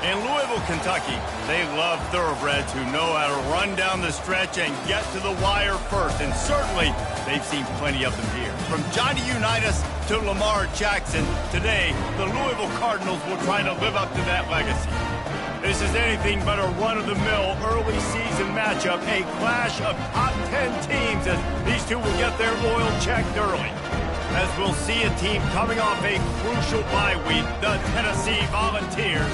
In Louisville, Kentucky, they love thoroughbreds who know how to run down the stretch and get to the wire first. And certainly, they've seen plenty of them here. From Johnny Unitas to Lamar Jackson, today, the Louisville Cardinals will try to live up to that legacy. This is anything but a run-of-the-mill early season matchup, a clash of top 10 teams as these two will get their oil checked early. As we'll see a team coming off a crucial bye week, the Tennessee Volunteers,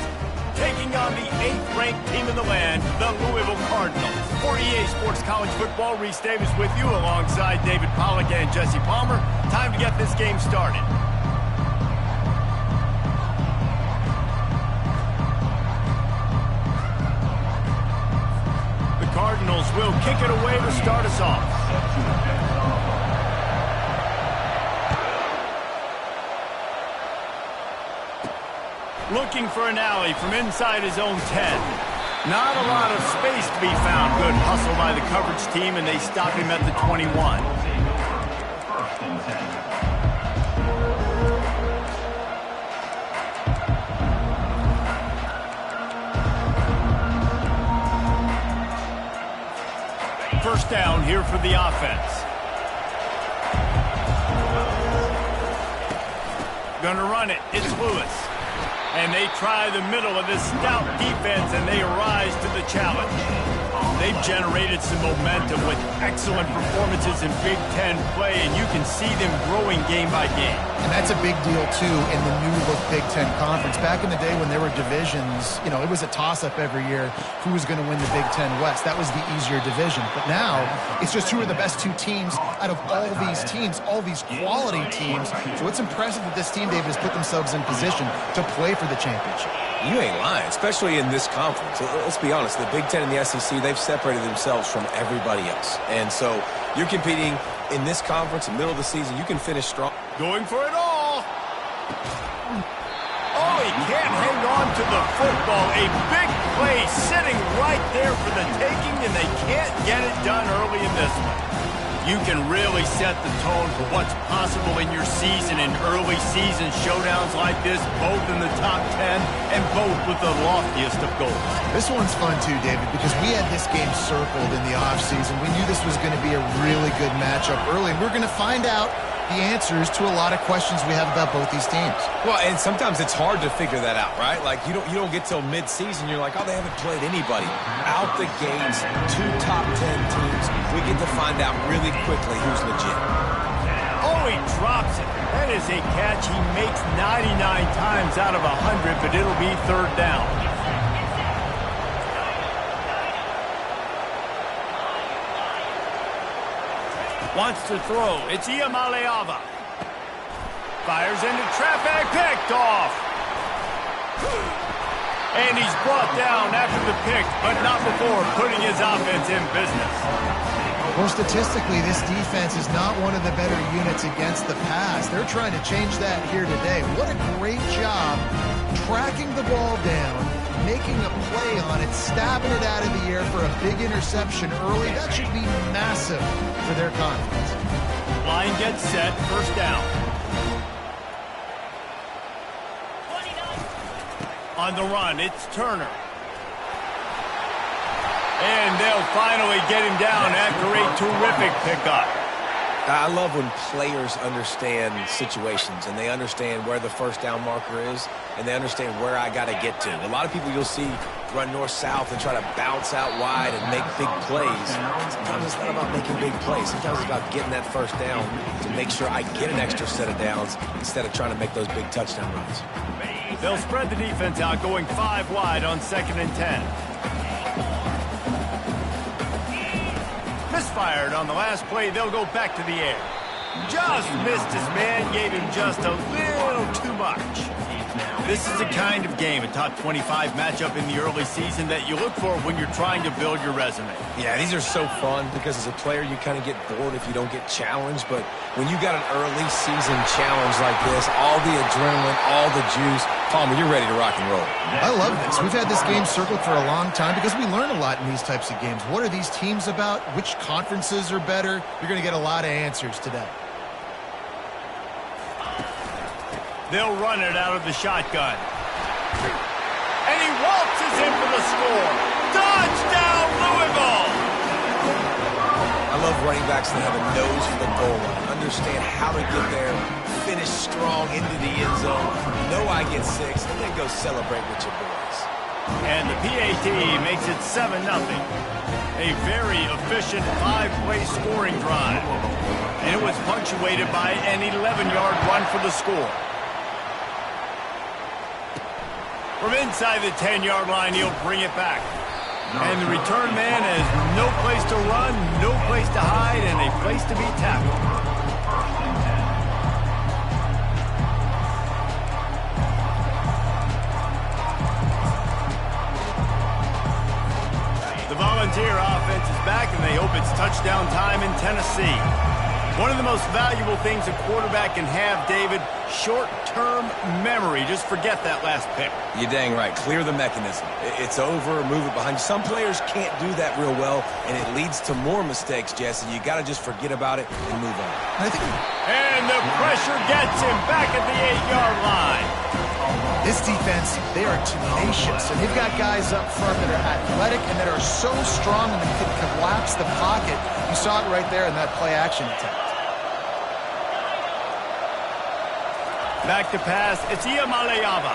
taking on the 8th-ranked team in the land, the Louisville Cardinals. For EA Sports College Football, Reese Davis with you alongside David Pollack and Jesse Palmer. Time to get this game started. The Cardinals will kick it away to start us off. Looking for an alley from inside his own 10. Not a lot of space to be found. Good hustle by the coverage team, and they stop him at the 21. First down here for the offense. Gonna run it. It's Lewis. And they try the middle of this stout defense, and they rise to the challenge. They've generated some momentum with excellent performances in Big Ten play, and you can see them growing game by game. And that's a big deal, too, in the new-look Big Ten Conference. Back in the day when there were divisions, you know, it was a toss-up every year who was going to win the Big Ten West. That was the easier division. But now, it's just who are the best two teams out of all these teams, all these quality teams. So it's impressive that this team, David, has put themselves in position to play for the championship. You ain't lying, especially in this conference. Let's be honest, the Big Ten and the SEC, they've separated themselves from everybody else. And so you're competing in this conference in the middle of the season. You can finish strong. Going for it all. Oh, he can't hang on to the football. A big play sitting right there for the taking, and they can't get it done early in this one. You can really set the tone for what's possible in your season in early season showdowns like this, both in the top 10 and both with the loftiest of goals. This one's fun too, David, because we had this game circled in the offseason. We knew this was going to be a really good matchup early, and we're going to find out the answers to a lot of questions we have about both these teams. Well, and sometimes it's hard to figure that out, right? Like, you don't get till mid-season. You're like, oh, they haven't played anybody. Out the gates, 2 top 10 teams. We get to find out really quickly who's legit. Oh, he drops it. That is a catch he makes 99 times out of 100, but it'll be third down. Wants to throw. It's Iamaleava. Fires into traffic. Picked off. And he's brought down after the pick, but not before putting his offense in business. Well, statistically, this defense is not one of the better units against the pass. They're trying to change that here today. What a great job tracking the ball down, making a play on it, stabbing it out of the air for a big interception early. That should be massive for their confidence. Line gets set, first down. On the run, it's Turner. And they'll finally get him down after a terrific pickup. I love when players understand situations and they understand where the first down marker is and they understand where I got to get to. A lot of people you'll see run north-south and try to bounce out wide and make big plays. Sometimes it's not about making big plays. Sometimes it's about getting that first down to make sure I get an extra set of downs instead of trying to make those big touchdown runs. They'll spread the defense out, going 5 wide on 2nd and 10. Misfired on the last play. They'll go back to the air. Just missed his man, gave him just a little too much. This is the kind of game, a top 25 matchup in the early season that you look for when you're trying to build your resume. Yeah, these are so fun because as a player, you kind of get bored if you don't get challenged. But when you got an early season challenge like this, all the adrenaline, all the juice, Palmer, you're ready to rock and roll. I love this. We've had this game circled for a long time because we learn a lot in these types of games. What are these teams about? Which conferences are better? You're going to get a lot of answers today. They'll run it out of the shotgun. And he waltzes in for the score. Touchdown, Louisville! I love running backs that have a nose for the goal line, understand how to get there, finish strong into the end zone, know I get 6, and then go celebrate with your boys. And the PAT makes it 7-0. A very efficient 5-play scoring drive. And it was punctuated by an 11-yard run for the score. From inside the 10-yard line, he'll bring it back. And the return man has no place to run, no place to hide, and a place to be tackled. The Volunteer offense is back, and they hope it's touchdown time in Tennessee. One of the most valuable things a quarterback can have, David, short-term memory. Just forget that last pick. You're dang right. Clear the mechanism. It's over, move it behind you. Some players can't do that real well, and it leads to more mistakes, Jesse. You got to just forget about it and move on. And the pressure gets him back at the 8-yard line. This defense, they are tenacious, and they've got guys up front that are athletic and that are so strong and they can collapse the pocket. You saw it right there in that play-action attempt. Back to pass, it's Iamaleava.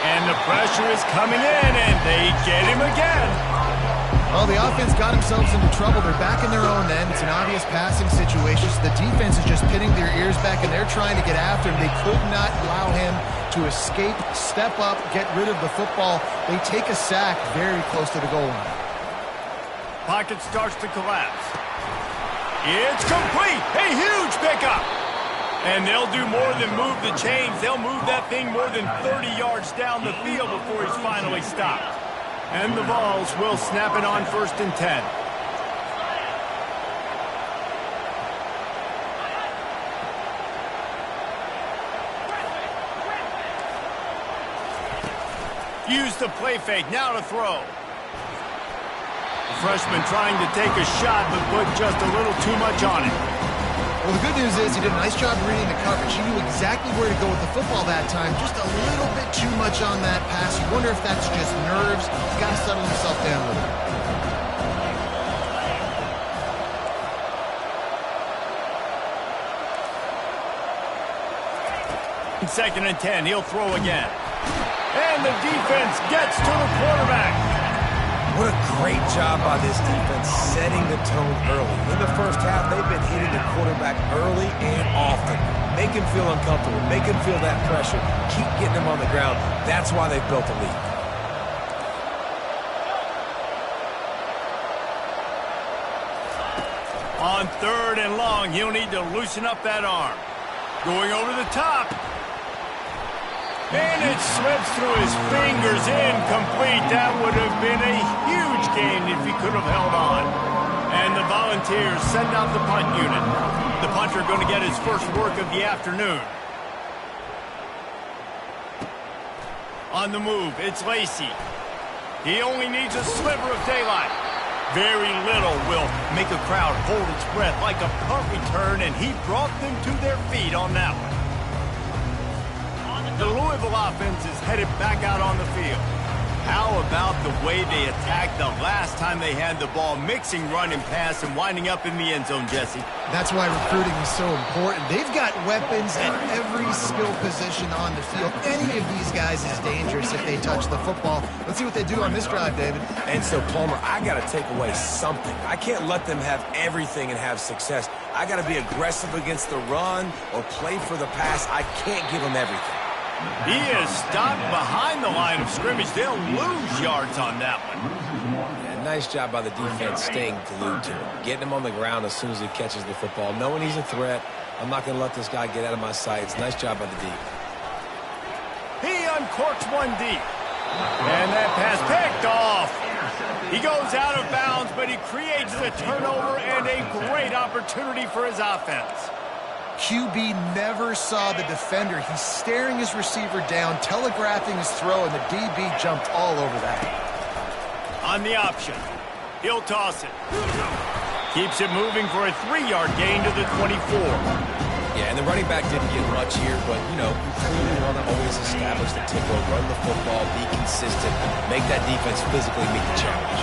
And the pressure is coming in, and they get him again. Well, the offense got themselves into trouble. They're back in their own end. It's an obvious passing situation. So the defense is just pinning their ears back, and they're trying to get after him. They could not allow him to escape, step up, get rid of the football. They take a sack very close to the goal line. Pocket starts to collapse. It's complete. A huge pickup. And they'll do more than move the chains. They'll move that thing more than 30 yards down the field before he's finally stopped. And the Vols will snap it on 1st and 10. Use the play fake. Now to throw. The freshman trying to take a shot, but put just a little too much on it. Well, the good news is he did a nice job reading the coverage. He knew exactly where to go with the football that time. Just a little bit too much on that pass. You wonder if that's just nerves. He's got to settle himself down a little bit. 2nd and 10, he'll throw again. And the defense gets to the quarterback. What a great job by this defense setting the tone early. In the first half, they've been hitting the quarterback early and often. Make him feel uncomfortable. Make him feel that pressure. Keep getting him on the ground. That's why they've built a lead. On 3rd and long, he'll need to loosen up that arm. Going over the top. And it slips through his fingers, incomplete. That would have been a huge gain if he could have held on. And the Volunteers send out the punt unit. The punter going to get his first work of the afternoon. On the move, it's Lacey. He only needs a sliver of daylight. Very little will make a crowd hold its breath like a punt return, and he brought them to their feet on that one. The Louisville offense is headed back out on the field. How about the way they attacked the last time they had the ball, mixing run and pass and winding up in the end zone, Jesse? That's why recruiting is so important. They've got weapons at every skill position on the field. Any of these guys is dangerous if they touch the football. Let's see what they do on this drive, David. And so, Palmer, I got to take away something. I can't let them have everything and have success. I got to be aggressive against the run or play for the pass. I can't give them everything. He is stopped behind the line of scrimmage. They'll lose yards on that one. Yeah, nice job by the defense staying glued to him. Getting him on the ground as soon as he catches the football. Knowing he's a threat, I'm not going to let this guy get out of my sights. Nice job by the D. He uncorks one deep. And that pass picked off. He goes out of bounds, but he creates the turnover and a great opportunity for his offense. QB never saw the defender. He's staring his receiver down, telegraphing his throw, and the DB jumped all over that. On the option, he'll toss it. Keeps it moving for a 3-yard gain to the 24. Yeah, and the running back didn't get much here, but, you know, you clearly want to always establish the tempo, run the football, be consistent, make that defense physically meet the challenge.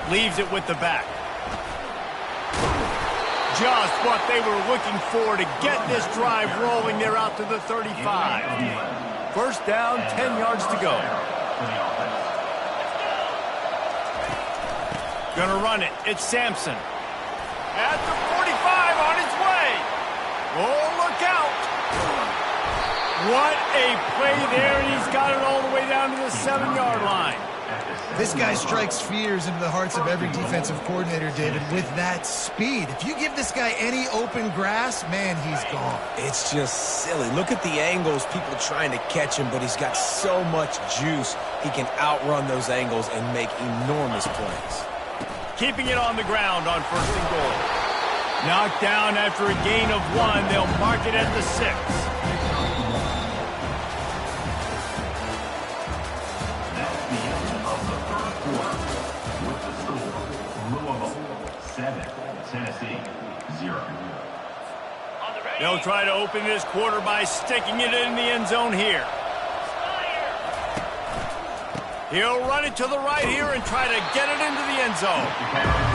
Leaves it with the back. Just what they were looking for to get this drive rolling. They're out to the 35. First down, 10 yards to go. Gonna run it. It's Sampson. At the 45 on his way. Oh, look out. What a play there, and he's got it all the way down to the 7-yard line. This guy strikes fears into the hearts of every defensive coordinator, David, with that speed. If you give this guy any open grass, man, he's gone. It's just silly. Look at the angles, people trying to catch him, but he's got so much juice. He can outrun those angles and make enormous plays. Keeping it on the ground on 1st and goal. Knocked down after a gain of 1. They'll mark it at the 6. They'll try to open this quarter by sticking it in the end zone here. He'll run it to the right here and try to get it into the end zone.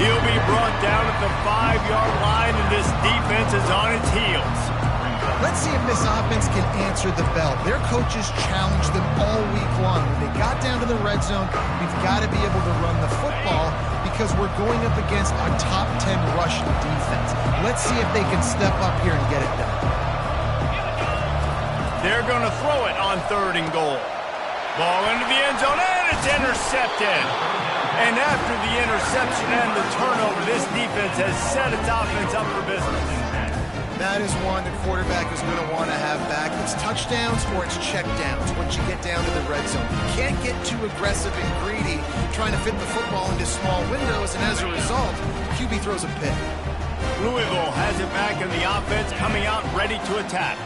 He'll be brought down at the 5-yard line, and this defense is on its heels. Let's see if this offense can answer the bell. Their coaches challenged them all week long. When they got down to the red zone, we've got to be able to run the football because we're going up against a top 10 rushing defense. Let's see if they can step up here and get it done. They're going to throw it on 3rd and goal. Ball into the end zone, and it's intercepted. And after the interception and the turnover, this defense has set its offense up for business. That is one the quarterback is going to want to have back. It's touchdowns or it's checkdowns once you get down to the red zone. You can't get too aggressive and greedy trying to fit the football into small windows, and as a result, QB throws a pick. Louisville has it back in the offense, coming out ready to attack.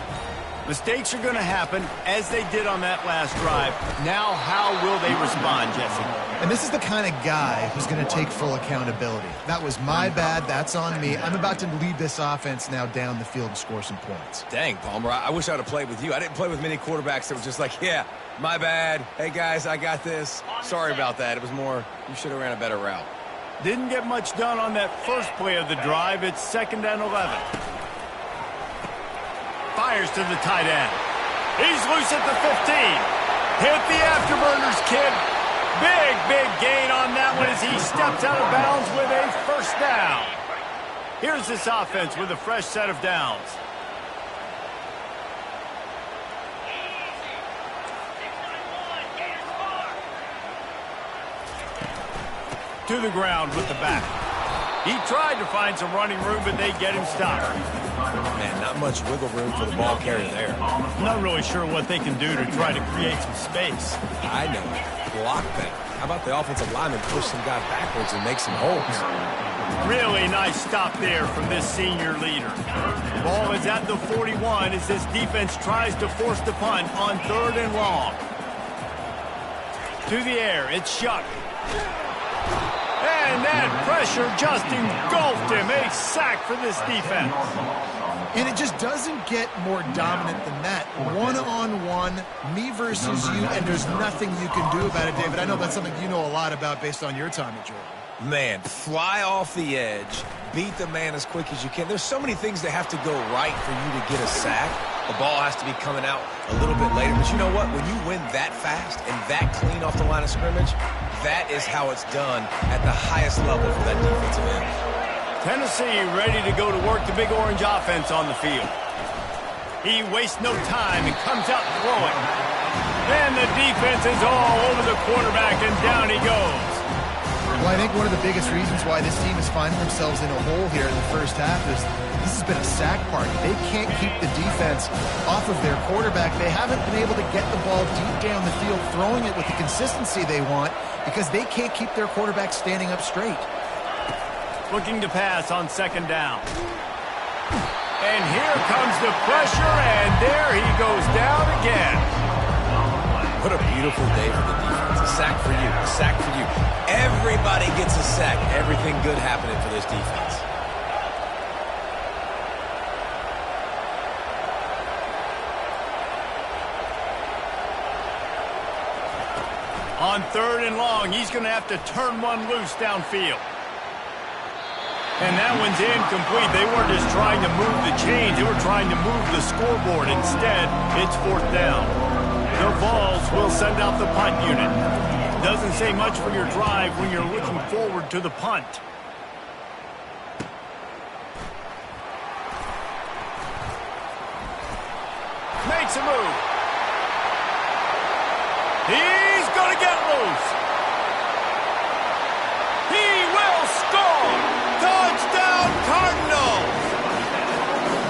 Mistakes are going to happen, as they did on that last drive. Now, how will they respond, Jesse? And this is the kind of guy who's going to take full accountability. That was my bad. That's on me. I'm about to lead this offense now down the field and score some points. Dang, Palmer, I wish I would have played with you. I didn't play with many quarterbacks that were just like, yeah, my bad. Hey, guys, I got this. Sorry about that. It was more, you should have ran a better route. Didn't get much done on that first play of the drive. It's 2nd and 11. Fires to the tight end. He's loose at the 15. Hit the afterburners, kid. Big gain on that one as he steps out of bounds with a 1st down. Here's this offense with a fresh set of downs. To the ground with the back. He tried to find some running room, but they get him stopped. Man, not much wiggle room for the ball carrier there. Not really sure what they can do to try to create some space. I know. Block better. How about the offensive lineman push some guy backwards and make some holes? Really nice stop there from this senior leader. Ball is at the 41 as this defense tries to force the punt on 3rd and long. To the air, it's Shuck. And that pressure just engulfed him. A sack for this defense. And it just doesn't get more dominant than that. One-on-one, me versus you, and there's nothing you can do about it, David. I know that's something you know a lot about based on your time at Georgia. Man, fly off the edge, beat the man as quick as you can. There's so many things that have to go right for you to get a sack. The ball has to be coming out a little bit later. But you know what? When you win that fast and that clean off the line of scrimmage, that is how it's done at the highest level for that defensive end. Tennessee ready to go to work the Big Orange offense on the field. He wastes no time and comes out throwing. And the defense is all over the quarterback, and down he goes. Well, I think one of the biggest reasons why this team is finding themselves in a hole here in the first half is this has been a sack party. They can't keep the defense off of their quarterback. They haven't been able to get the ball deep down the field, throwing it with the consistency they want because they can't keep their quarterback standing up straight. Looking to pass on second down. And here comes the pressure, and there he goes down again. What a beautiful day for the defense. A sack for you, a sack for you. Everybody gets a sack. Everything good happening for this defense. On third and long, he's going to have to turn one loose downfield. And that one's incomplete. They weren't just trying to move the chains. They were trying to move the scoreboard. Instead, it's fourth down. The Vols will send out the punt unit. Doesn't say much for your drive when you're looking forward to the punt. Makes a move. He's going to get loose. He will score. Touchdown, Cardinals.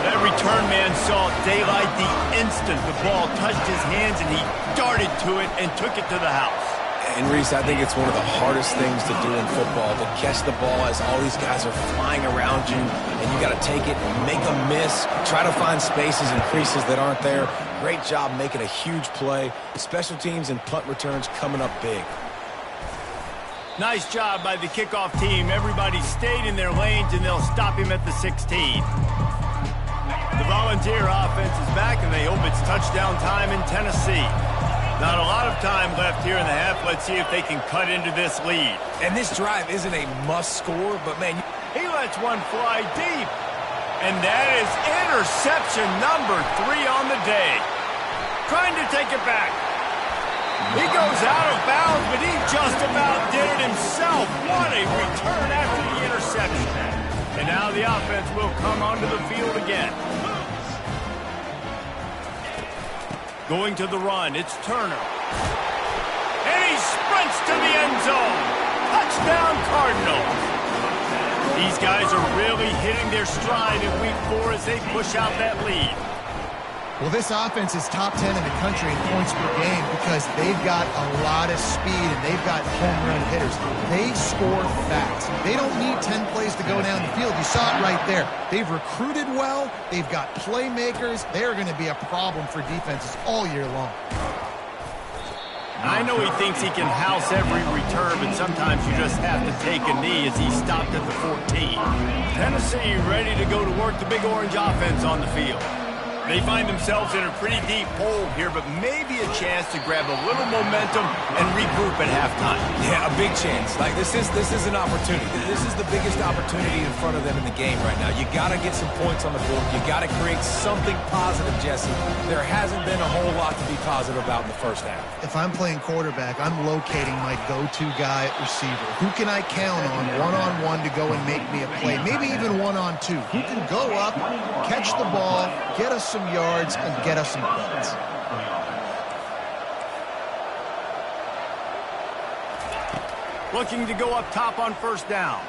That return man saw daylight the instant the ball touched his hands, and he darted to it and took it to the house. And, Reese, I think it's one of the hardest things to do in football, to catch the ball as all these guys are flying around you, and you got to take it and make a miss, try to find spaces and creases that aren't there. Great job making a huge play. Special teams and punt returns coming up big. Nice job by the kickoff team. Everybody stayed in their lanes, and they'll stop him at the 16. The Volunteer offense is back, and they hope it's touchdown time in Tennessee. Not a lot of time left here in the half. Let's see if they can cut into this lead. And this drive isn't a must score, but, man, he lets one fly deep. And that is interception number 3 on the day. Trying to take it back. He goes out of bounds, but he just about did it himself. What a return after the interception. And now the offense will come onto the field again. Going to the run, it's Turner. And he sprints to the end zone. Touchdown, Cardinals. These guys are really hitting their stride in week 4 as they push out that lead. Well, this offense is top 10 in the country in points per game because they've got a lot of speed and they've got home run hitters. They score fast. They don't need 10 plays to go down the field. You saw it right there. They've recruited well. They've got playmakers. They're going to be a problem for defenses all year long. I know he thinks he can house every return, but sometimes you just have to take a knee as he stopped at the 14. Tennessee ready to go to work the Big Orange offense on the field. They find themselves in a pretty deep hole here, but maybe a chance to grab a little momentum and regroup at halftime. Yeah, a big chance. Like, this is an opportunity. This is the biggest opportunity in front of them in the game right now. You got to get some points on the board. You got to create something positive, Jesse. There hasn't been a whole lot to be positive about in the first half. If I'm playing quarterback, I'm locating my go-to guy at receiver. Who can I count on one-on-one to go and make me a play? Maybe even one-on-two. Who can go up, catch the ball, get us some yards, and get us some points? Looking to go up top on first down.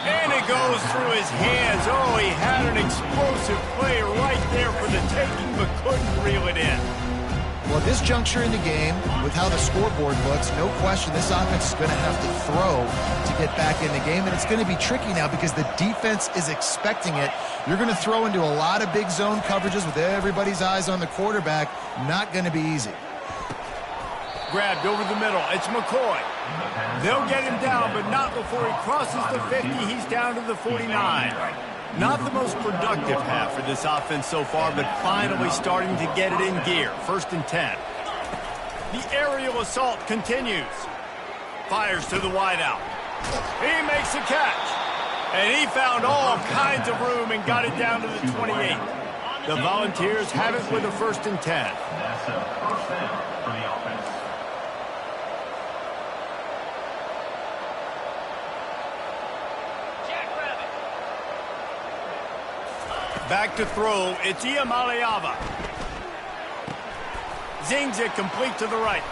And it goes through his hands. Oh, he had an explosive play right there for the taking, but couldn't reel it in. Well, at this juncture in the game, with how the scoreboard looks, no question this offense is going to have to throw to get back in the game, and it's going to be tricky now because the defense is expecting it. You're going to throw into a lot of big zone coverages with everybody's eyes on the quarterback. Not going to be easy. Grabbed over the middle. It's McCoy. They'll get him down, but not before he crosses the 50. He's down to the 49. Not the most productive half for this offense so far, but finally starting to get it in gear. 1st and 10. The aerial assault continues. Fires to the wideout. He makes a catch. And he found all kinds of room and got it down to the 28. The Volunteers have it with a 1st and 10. That's a first down for the offense. Back to throw, it's Iamaleava. Zings it complete to the right.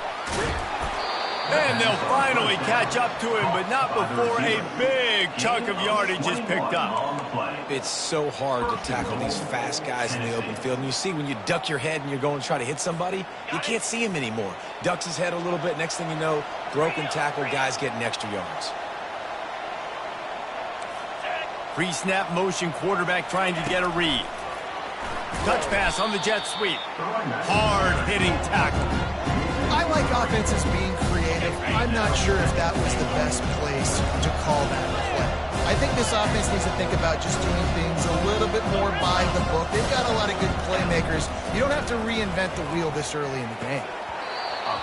And they'll finally catch up to him, but not before a big chunk of yardage is picked up. It's so hard to tackle these fast guys in the open field. And you see when you duck your head and you're going to try to hit somebody, you can't see him anymore. Ducks his head a little bit. Next thing you know, broken tackle, guys getting extra yards. Pre-snap motion, quarterback trying to get a read. Touch pass on the jet sweep. Hard-hitting tackle. I like offenses being creative. I'm not sure if that was the best place to call that play. I think this offense needs to think about just doing things a little bit more by the book. They've got a lot of good playmakers. You don't have to reinvent the wheel this early in the game.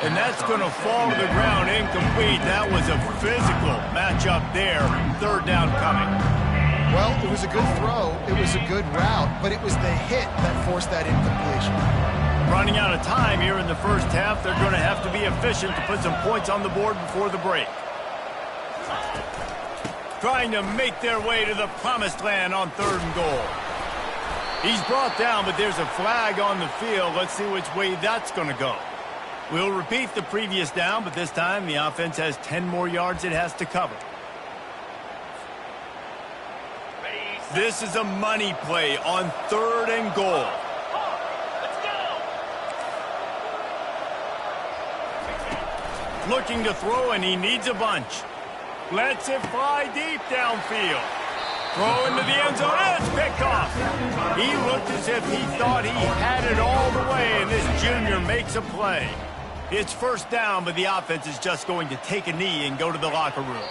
And that's going to fall to the ground incomplete. That was a physical matchup there. 3rd down coming. Well, it was a good throw, it was a good route, but it was the hit that forced that incompletion. Running out of time here in the 1st half, they're going to have to be efficient to put some points on the board before the break. Trying to make their way to the promised land on 3rd and goal. He's brought down, but there's a flag on the field. Let's see which way that's going to go. We'll repeat the previous down, but this time the offense has 10 more yards it has to cover. This is a money play on 3rd and goal. Looking to throw, and he needs a bunch. Lets it fly deep downfield. Throw into the end zone. It's picked off. He looked as if he thought he had it all the way, and this junior makes a play. It's 1st down, but the offense is just going to take a knee and go to the locker room.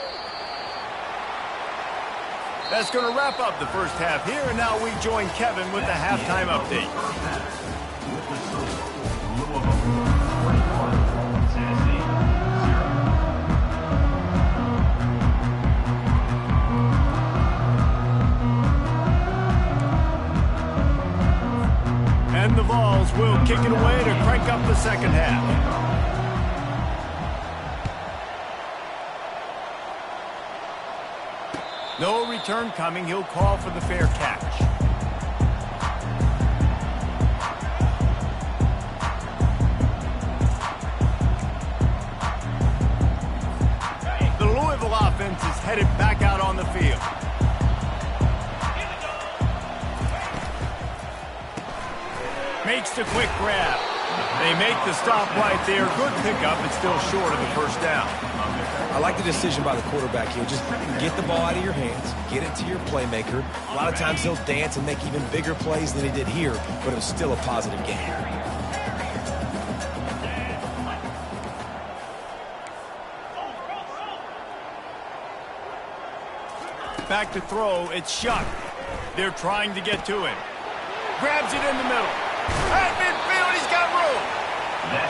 That's going to wrap up the 1st half here, and now we join Kevin with the halftime update. And the Vols will kick it away to crank up the 2nd half. No return coming. He'll call for the fair catch. The Louisville offense is headed back out on the field. Makes the quick grab. They make the stop right there. Good pickup, but still short of the 1st down. I like the decision by the quarterback here. Just get the ball out of your hands, get it to your playmaker. A lot of times he'll dance and make even bigger plays than he did here, but it was still a positive game. Back to throw, it's Shuck. They're trying to get to him. Grabs it in the middle. At midfield, he's got room.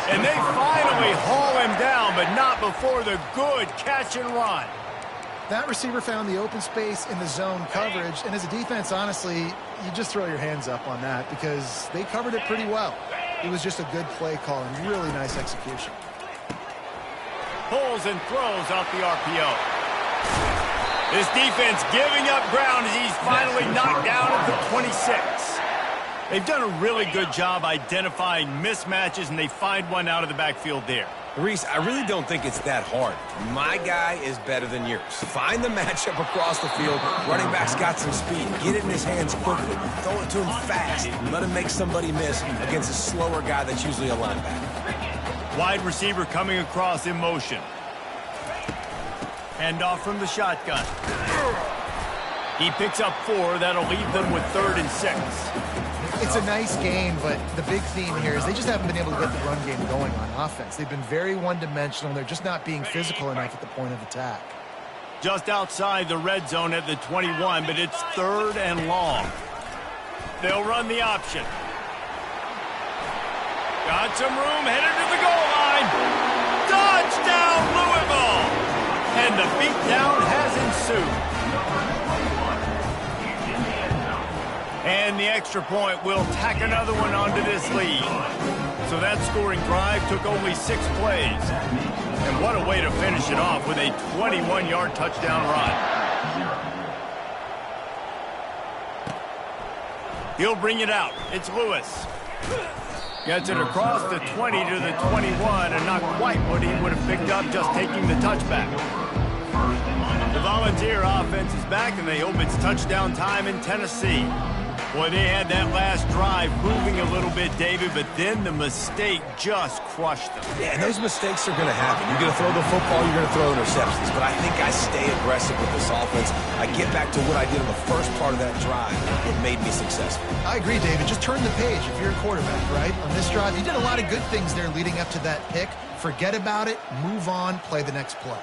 And they finally haul him down, but not before the good catch and run. That receiver found the open space in the zone coverage, and as a defense, honestly, you just throw your hands up on that because they covered it pretty well. It was just a good play call and really nice execution. Pulls and throws off the RPO. This defense giving up ground as he's finally knocked down at the 26. They've done a really good job identifying mismatches, and they find one out of the backfield there. Reese, I really don't think it's that hard. My guy is better than yours. Find the matchup across the field. Running back's got some speed. Get it in his hands quickly. Throw it to him fast. Let him make somebody miss against a slower guy that's usually a linebacker. Wide receiver coming across in motion. Handoff from the shotgun. He picks up 4. That'll leave them with 3rd and 6. It's a nice game, but the big theme here is they just haven't been able to get the run game going on offense. They've been very one-dimensional. They're just not being physical enough at the point of attack. Just outside the red zone at the 21, but it's 3rd and long. They'll run the option. Got some room, headed to the goal line. Touchdown, Louisville! And the beatdown has ensued. And the extra point will tack another one onto this lead. So that scoring drive took only 6 plays. And what a way to finish it off with a 21-yard touchdown run. He'll bring it out. It's Lewis. Gets it across the 20 to the 21, and not quite what he would have picked up just taking the touchback. The Volunteer offense is back, and they hope it's touchdown time in Tennessee. Boy, they had that last drive moving a little bit, David, but then the mistake just crushed them. Yeah, and those mistakes are going to happen. You're going to throw the football, you're going to throw interceptions. But I think I stay aggressive with this offense. I get back to what I did in the first part of that drive. It made me successful. I agree, David. Just turn the page if you're a quarterback, right? On this drive, you did a lot of good things there leading up to that pick. Forget about it, move on, play the next play.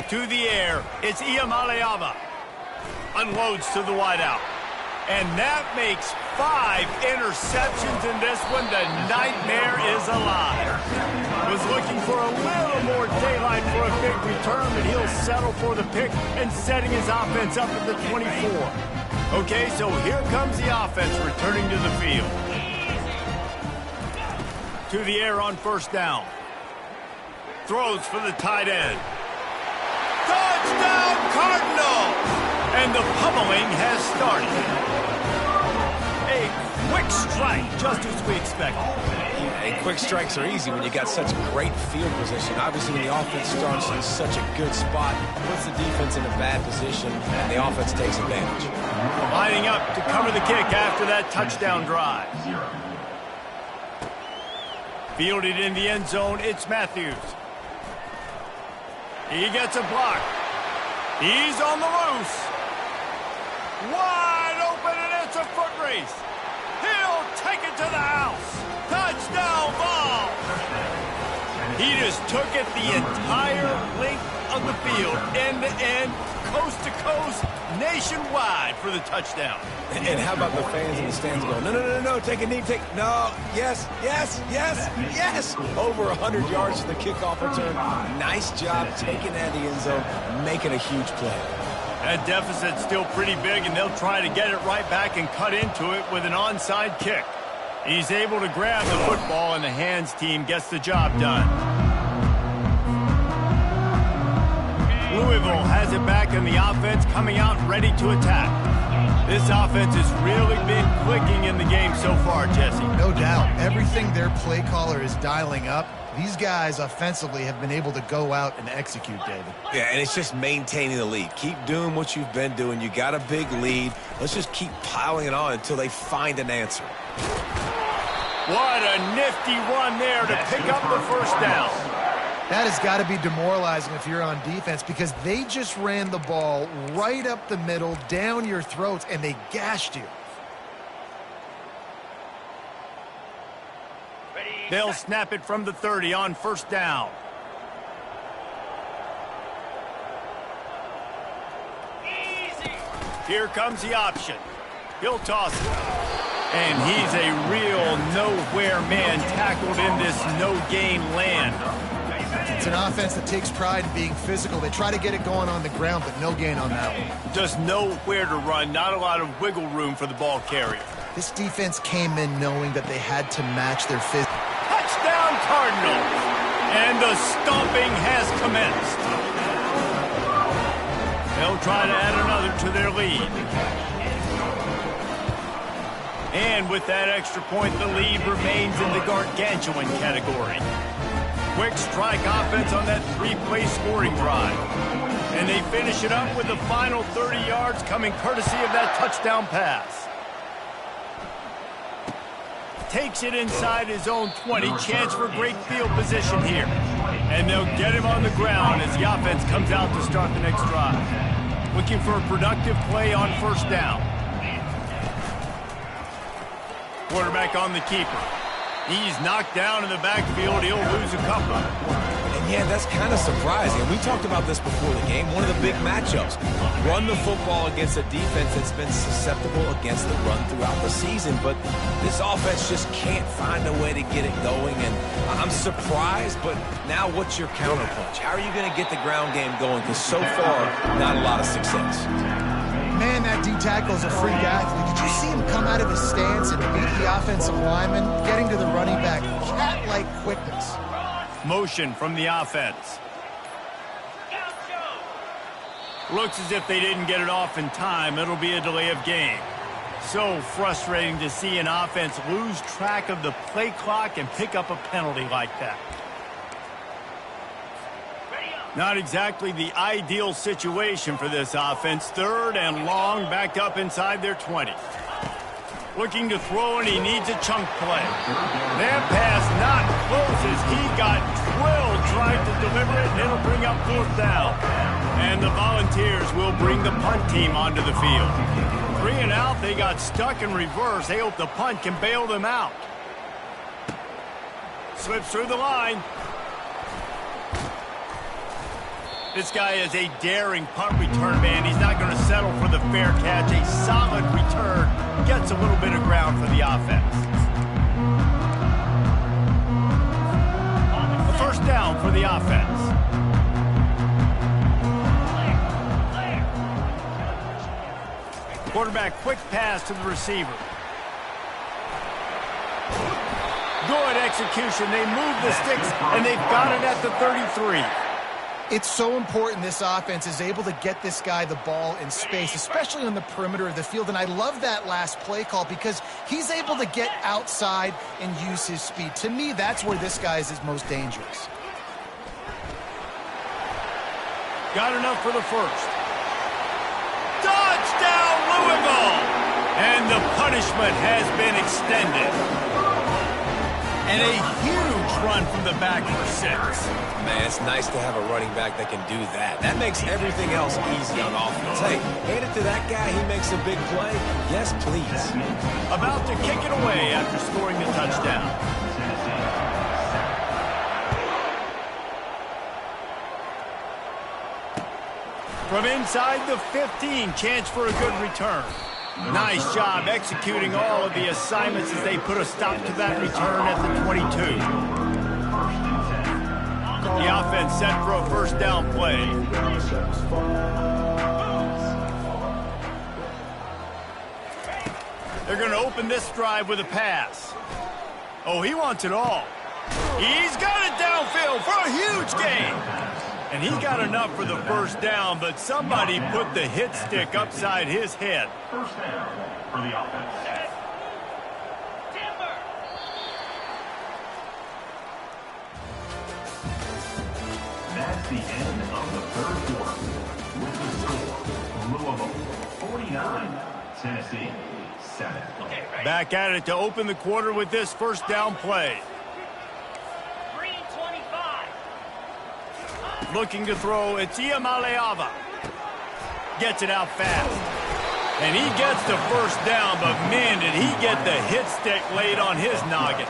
To the air, it's Iamaleava. Unloads to the wideout. And that makes 5 interceptions in this one. The nightmare is alive. Was looking for a little more daylight for a big return, but he'll settle for the pick and setting his offense up at the 24. Okay, so here comes the offense returning to the field. To the air on 1st down. Throws for the tight end. Touchdown, Cardinals! And the pummeling has started. A quick strike, just as we expected. Hey, quick strikes are easy when you got such great field position. Obviously, when the offense starts in such a good spot, puts the defense in a bad position, and the offense takes advantage. Lining up to cover the kick after that touchdown drive. Fielded in the end zone, it's Matthews. He gets a block. He's on the loose. Wide open, and it's a foot race. He'll take it to the house. Touchdown ball. He just took it the entire length of the field, end to end, coast to coast, nationwide for the touchdown. And how about the fans in the stands going, no, take a knee, no, yes. Over 100 yards to the kickoff return. Nice job taking that in the end zone, making a huge play. That deficit's still pretty big, and they'll try to get it right back and cut into it with an onside kick. He's able to grab the football, and the hands team gets the job done. Louisville has it back, and the offense coming out ready to attack. This offense has really been clicking in the game so far, Jesse. No doubt. Everything their play caller is dialing up, these guys offensively have been able to go out and execute, David. Yeah, and it's just maintaining the lead. Keep doing what you've been doing. You got a big lead. Let's just keep piling it on until they find an answer. What a nifty run there to pick up the 1st down. That has got to be demoralizing if you're on defense, because they just ran the ball right up the middle, down your throats, and they gashed you. They'll snap it from the 30 on 1st down. Here comes the option. He'll toss it. And he's a real nowhere man tackled in this no-gain land. It's an offense that takes pride in being physical. They try to get it going on the ground, but no gain on that one. Just nowhere to run, not a lot of wiggle room for the ball carrier. This defense came in knowing that they had to match their physical. Touchdown, Cardinals! And the stomping has commenced. They'll try to add another to their lead. And with that extra point, the lead remains in the gargantuan category. Quick strike offense on that 3-play scoring drive. And they finish it up with the final 30 yards coming courtesy of that touchdown pass. Takes it inside his own 20. Chance for great field position here. And they'll get him on the ground as the offense comes out to start the next drive. Looking for a productive play on 1st down. Quarterback on the keeper. He's knocked down in the backfield. He'll lose a couple. And yeah, that's kind of surprising. We talked about this before the game. One of the big matchups. Run the football against a defense that's been susceptible against the run throughout the season. But this offense just can't find a way to get it going. And I'm surprised, but now what's your counterpunch? How are you going to get the ground game going? Because so far, not a lot of success. Man, that D-tackle is a freak athlete. Did you see him come out of his stance and beat the offensive lineman, getting to the running back? Cat-like quickness. Motion from the offense. Looks as if they didn't get it off in time. It'll be a delay of game. So frustrating to see an offense lose track of the play clock and pick up a penalty like that. Not exactly the ideal situation for this offense. 3rd and long, back up inside their 20. Looking to throw, and he needs a chunk play. That pass not close as he got drilled trying to deliver it, and it'll bring up 4th down. And the Volunteers will bring the punt team onto the field. 3 and out, they got stuck in reverse. They hope the punt can bail them out. Slips through the line. This guy is a daring punt return man. He's not going to settle for the fair catch. A solid return gets a little bit of ground for the offense. A 1st down for the offense. Quarterback quick pass to the receiver. Good execution. They move the sticks, and they've got it at the 33. It's so important this offense is able to get this guy the ball in space, especially on the perimeter of the field. And I love that last play call because he's able to get outside and use his speed. To me, that's where this guy is most dangerous. Got enough for the 1st. Touchdown, Louisville! And the punishment has been extended. And a huge run from the back for 6. Man, it's nice to have a running back that can do that. That makes everything else easy on offense. Hey, hand it to that guy. He makes a big play. Yes, please. About to kick it away after scoring the touchdown. From inside the 15, chance for a good return. Nice job executing all of the assignments as they put a stop to that return at the 22. The offense set for a 1st down play. They're going to open this drive with a pass. Oh, he wants it all. He's got it downfield for a huge gain. And he got enough for the 1st down, but somebody put the hit stick upside his head. 1st down for the offense. That's the end of the 3rd quarter. With the score, Louisville 49, Tennessee 7. Back at it to open the quarter with this 1st down play. Looking to throw, it's Iamaleava. Gets it out fast. And he gets the 1st down, but man, did he get the hit stick laid on his noggin.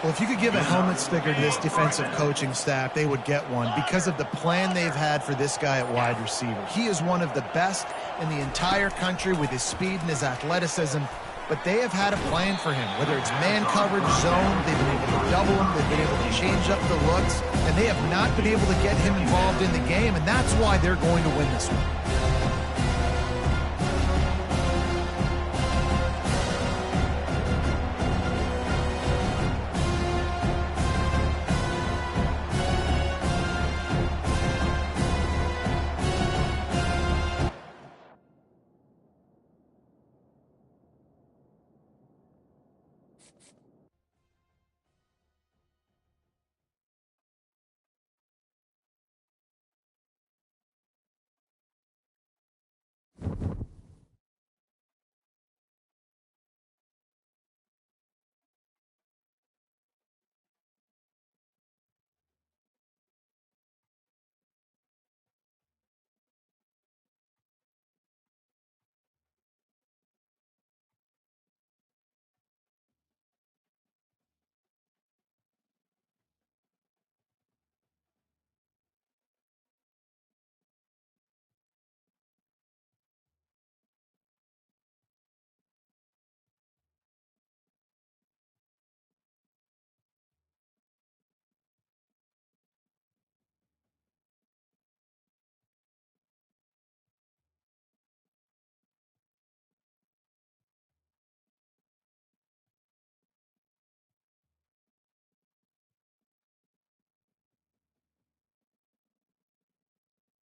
Well, if you could give a helmet sticker to this defensive coaching staff, they would get one because of the plan they've had for this guy at wide receiver. He is one of the best in the entire country with his speed and his athleticism, but they have had a plan for him, whether it's man coverage, zone, they've been able to double him, they've been able to change up the looks, and they have not been able to get him involved in the game, and that's why they're going to win this one.